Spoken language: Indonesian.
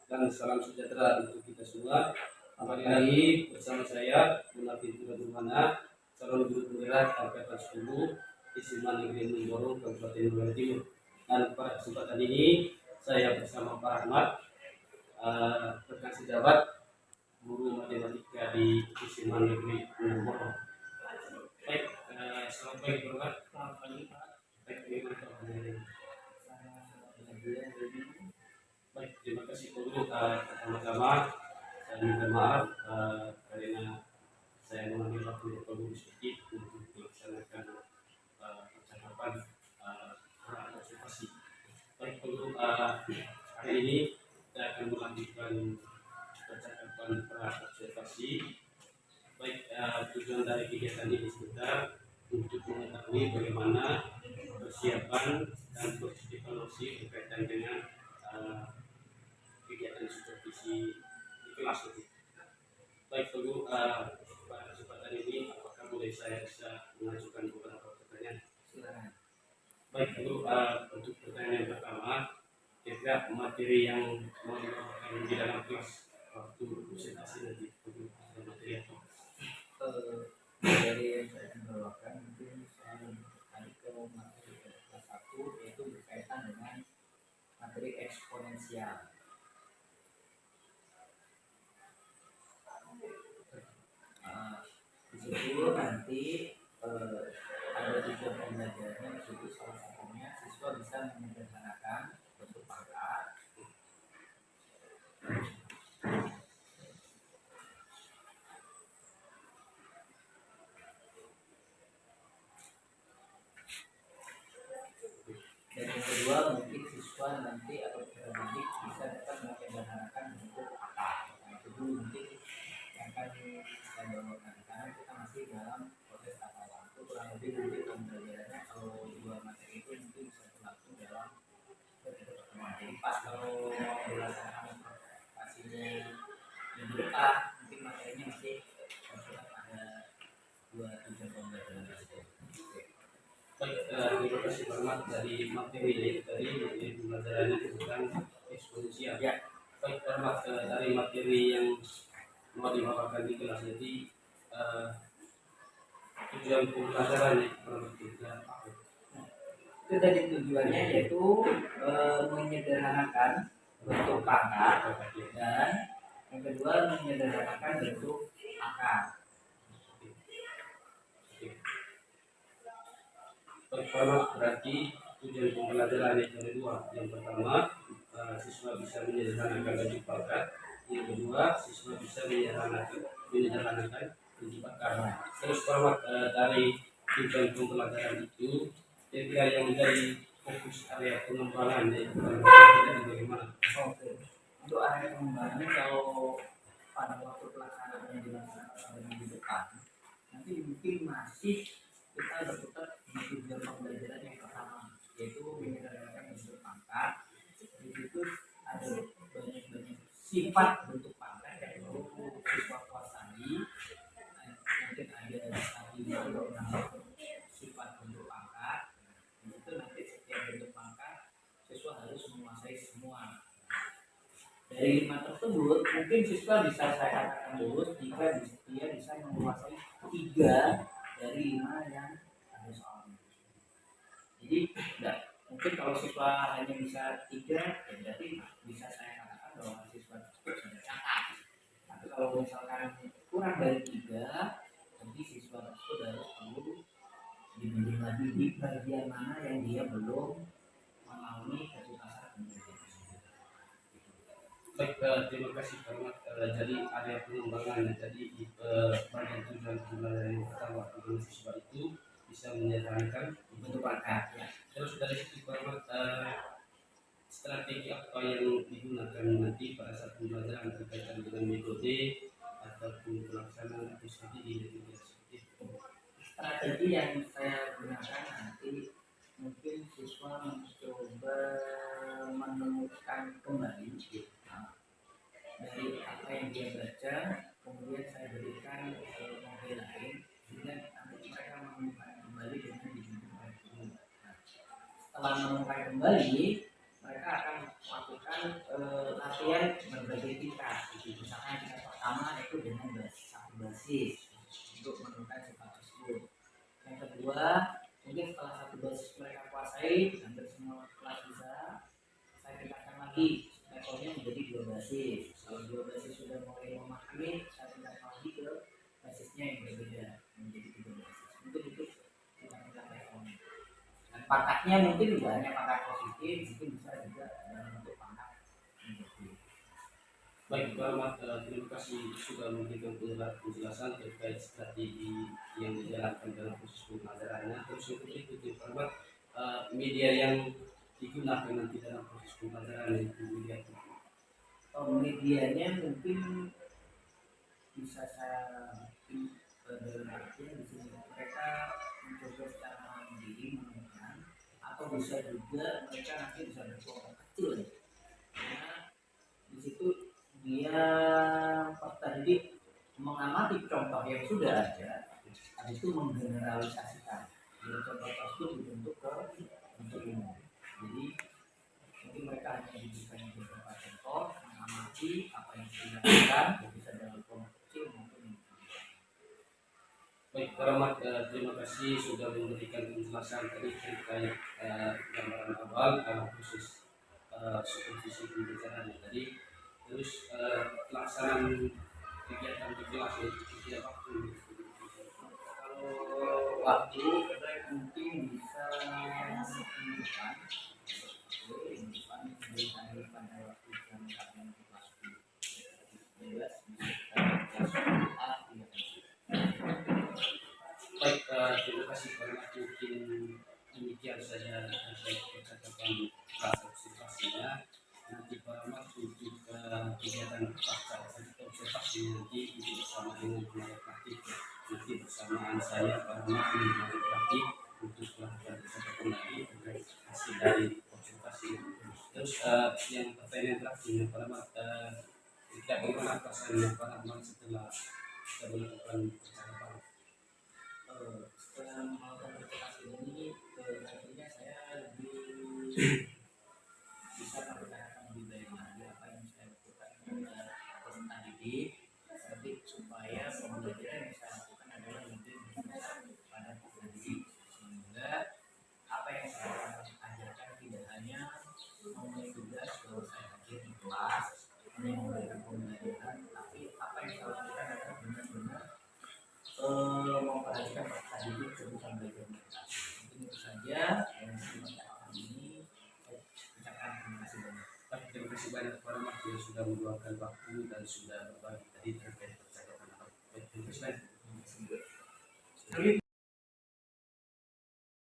dan salam sejahtera untuk kita semua. Kembali lagi bersama saya Munafik Mana, calon guru penggerak angkatan 10 SMA Negeri Mendorong Kabupaten Bogor Timur. Dan pada kesempatan ini saya bersama Pak Ahmad, rekan sejawat guru matematika di SMA Negeri Mendorong. Baik, selamat pagi Pak. Selamat pagi Pak. Baik, baik, terima kasih Pak Guru. Pertama-tama saya minta maaf karena saya mengambil waktu Bapak Guru sedikit untuk melaksanakan percakapan observasi. Baik Pak Guru, hari ini kita akan melanjutkan percakapan observasi. Baik, tujuan dari kegiatan ini sebentar untuk mengetahui bagaimana persiapan dan proses evaluasi berkaitan dengan kegiatan supervisi di kelas itu. Baik Guru, pada kesempatan ini apakah boleh saya bisa mengajukan beberapa pertanyaan? Silakan. Baik Guru, untuk pertanyaan yang pertama, kira-kira materi yang mau dibawakan di dalam kelas waktu presentasi nanti Guru, materi apa? Materi yang saya akan bawakan mungkin saya beralih ke materi kelas 1, yaitu berkaitan dengan materi eksponensial. Di situ nanti ada tujuan pembelajarannya. Di situ salah satunya siswa bisa menyederhanakan bentuk pangkat. Dan yang kedua, mungkin siswa nanti atau peserta didik bisa dapat menyederhanakan bentuk apa. Nah, itu dulu mungkin yang akan saya bawakan, karena kita masih dalam proses tata waktu. Kurang lebih nanti pembelajarannya kalau dua materi itu mungkin bisa berlangsung dalam pertemuan. Jadi pas kalau dilaksanakan pastinya minggu depan, mungkin materinya masih ada dua tujuan pembelajaran tersebut. Baik, terima kasih Pak Ahmad. Dari materi tadi pembelajarannya tentang eksponensial. Ya. Baik Pak Ahmad, dari materi yang mau dibawakan di kelas jadi tujuan pembelajarannya Itu tadi tujuannya yaitu menyederhanakan bentuk pangkat, dan yang kedua menyederhanakan bentuk akar. Pertama berarti tujuan pembelajaran yang ada dua. Yang pertama siswa bisa menyederhanakan bentuk pangkat. Yang kedua siswa bisa menyederhanakan bentuk akar. Terus format dari tujuan pembelajaran itu kira yang menjadi fokus area pengembangan yaitu bagaimana? Oke. Untuk area pengembangannya kalau pada waktu pelaksanaannya dilaksanakan di depan, nanti mungkin masih kita berputar di tujuan pembelajaran yang pertama, yaitu menyederhanakan bentuk pangkat. Di situ ada banyak sifat bentuk pangkat yang perlu siswa kuasai. Mungkin ada tadi sifat bentuk pangkat. Di situ nanti setiap bentuk pangkat siswa harus menguasai semua. Dari 5 tersebut mungkin siswa bisa saya katakan lulus jika dia bisa menguasai 3 dari 5 yang ada soalnya. Jadi mungkin kalau siswa hanya bisa 3, ya berarti bisa saya katakan bahwa siswa tersebut sudah catat. Tapi kalau misalkan kurang dari 3, nanti siswa tersebut harus perlu dibimbing lagi di bagian mana yang dia belum mengalami ketuntasan pembelajaran. Baik, terima kasih Pak Ahmad. Jadi area pengembangan jadi bagian tujuan pembelajaran yang pertama untuk siswa itu bisa menyederhanakan bentuk pangkat. Ya. Terus dari situ Pak Ahmad, strategi apa yang digunakan nanti pada saat pembelajaran terkait dengan metode ataupun pelaksanaan atau strategi yang seperti itu? Strategi yang saya gunakan nanti mungkin siswa mencoba menemukan kembali dari apa yang dia baca, kemudian saya berikan model lain sehingga nanti mereka menemukan kembali dengan dibimbing oleh guru. Setelah menemukan kembali, mereka akan melakukan latihan pengertian berbagai tingkat. Jadi misalkan tingkat pertama itu dengan satu basis untuk menemukan sifat tersebut. Yang kedua, mungkin setelah satu basis mereka kuasai, hampir semua kelas bisa, saya tingkatkan lagi levelnya menjadi dua basis. Kalau dua basis sudah mulai memahami, saya tingkatkan lagi ke basisnya yang berbeda menjadi tiga basis. Mungkin itu tingkat levelnya. Dan pangkatnya mungkin tidak hanya pangkat positif, mungkin bisa juga dalam bentuk pangkat negatif. Baik, Pak Ahmad, terima kasih sudah memberikan penjelasan terkait strategi yang dijalankan dalam proses pembelajarannya. Terus untuk berikutnya, Pak Ahmad, media yang digunakan nanti dalam proses pembelajaran itu media apa? Medianya mungkin bisa saya dalam artian di sini mereka mencoba secara mandiri menemukan, atau bisa juga mereka nanti bisa berkelompok kecil, karena di situ dia peserta didik mengamati contoh yang sudah ada, habis itu menggeneralisasikan dari contoh tersebut dibentuk ke bentuk umum. Jadi mungkin mereka hanya diberikan beberapa contoh, mengamati apa yang sudah dilakukan, bisa dalam kelompok kecil maupun yang besar. Baik, Pak Ahmad, terima kasih sudah memberikan penjelasan tadi terkait gambaran awal dalam proses supervisi pembelajaran tadi. Terus pelaksanaan kegiatan di kelas itu tidak waktu. Kalau waktu mungkin bisa mingguan, dari pada waktu jam kalian di kelas 11 Baik, terima kasih banyak. Mungkin demikian saja terkait percakapan kelas observasinya. Nanti Pak Ahmad untuk kegiatan pasca observasi nanti itu bersama dengan tenaga praktik. Nanti bersamaan saya Pak Ahmad dengan praktik untuk melakukan percakapan lagi terkait hasil dari observasi. Terus yang pertanyaan terakhir Pak Ahmad, kita bagaimana perasaannya Pak Ahmad setelah kita melakukan percakapan? setelah melakukan presentasi ini, tentunya saya lebih bisa memperkenalkan lebih baik lagi apa yang saya lakukan pada peserta didik, tapi supaya pembelajaran yang saya lakukan adalah lebih berfokus pada peserta didik, sehingga apa yang saya ajarkan tidak hanya memenuhi tugas kalau saya hadir di kelas hanya memberikan pembelajaran, tapi apa yang saya lakukan adalah benar-benar memperhatikan peserta didik ketika belajar mereka. Mungkin itu saja yang saya ini. Saya ucapkan terima kasih banyak. Baik, terima kasih banyak Pak Ahmad yang sudah meluangkan waktu dan sudah berbagi tadi terkait percakapan. Baik, terima kasih banyak.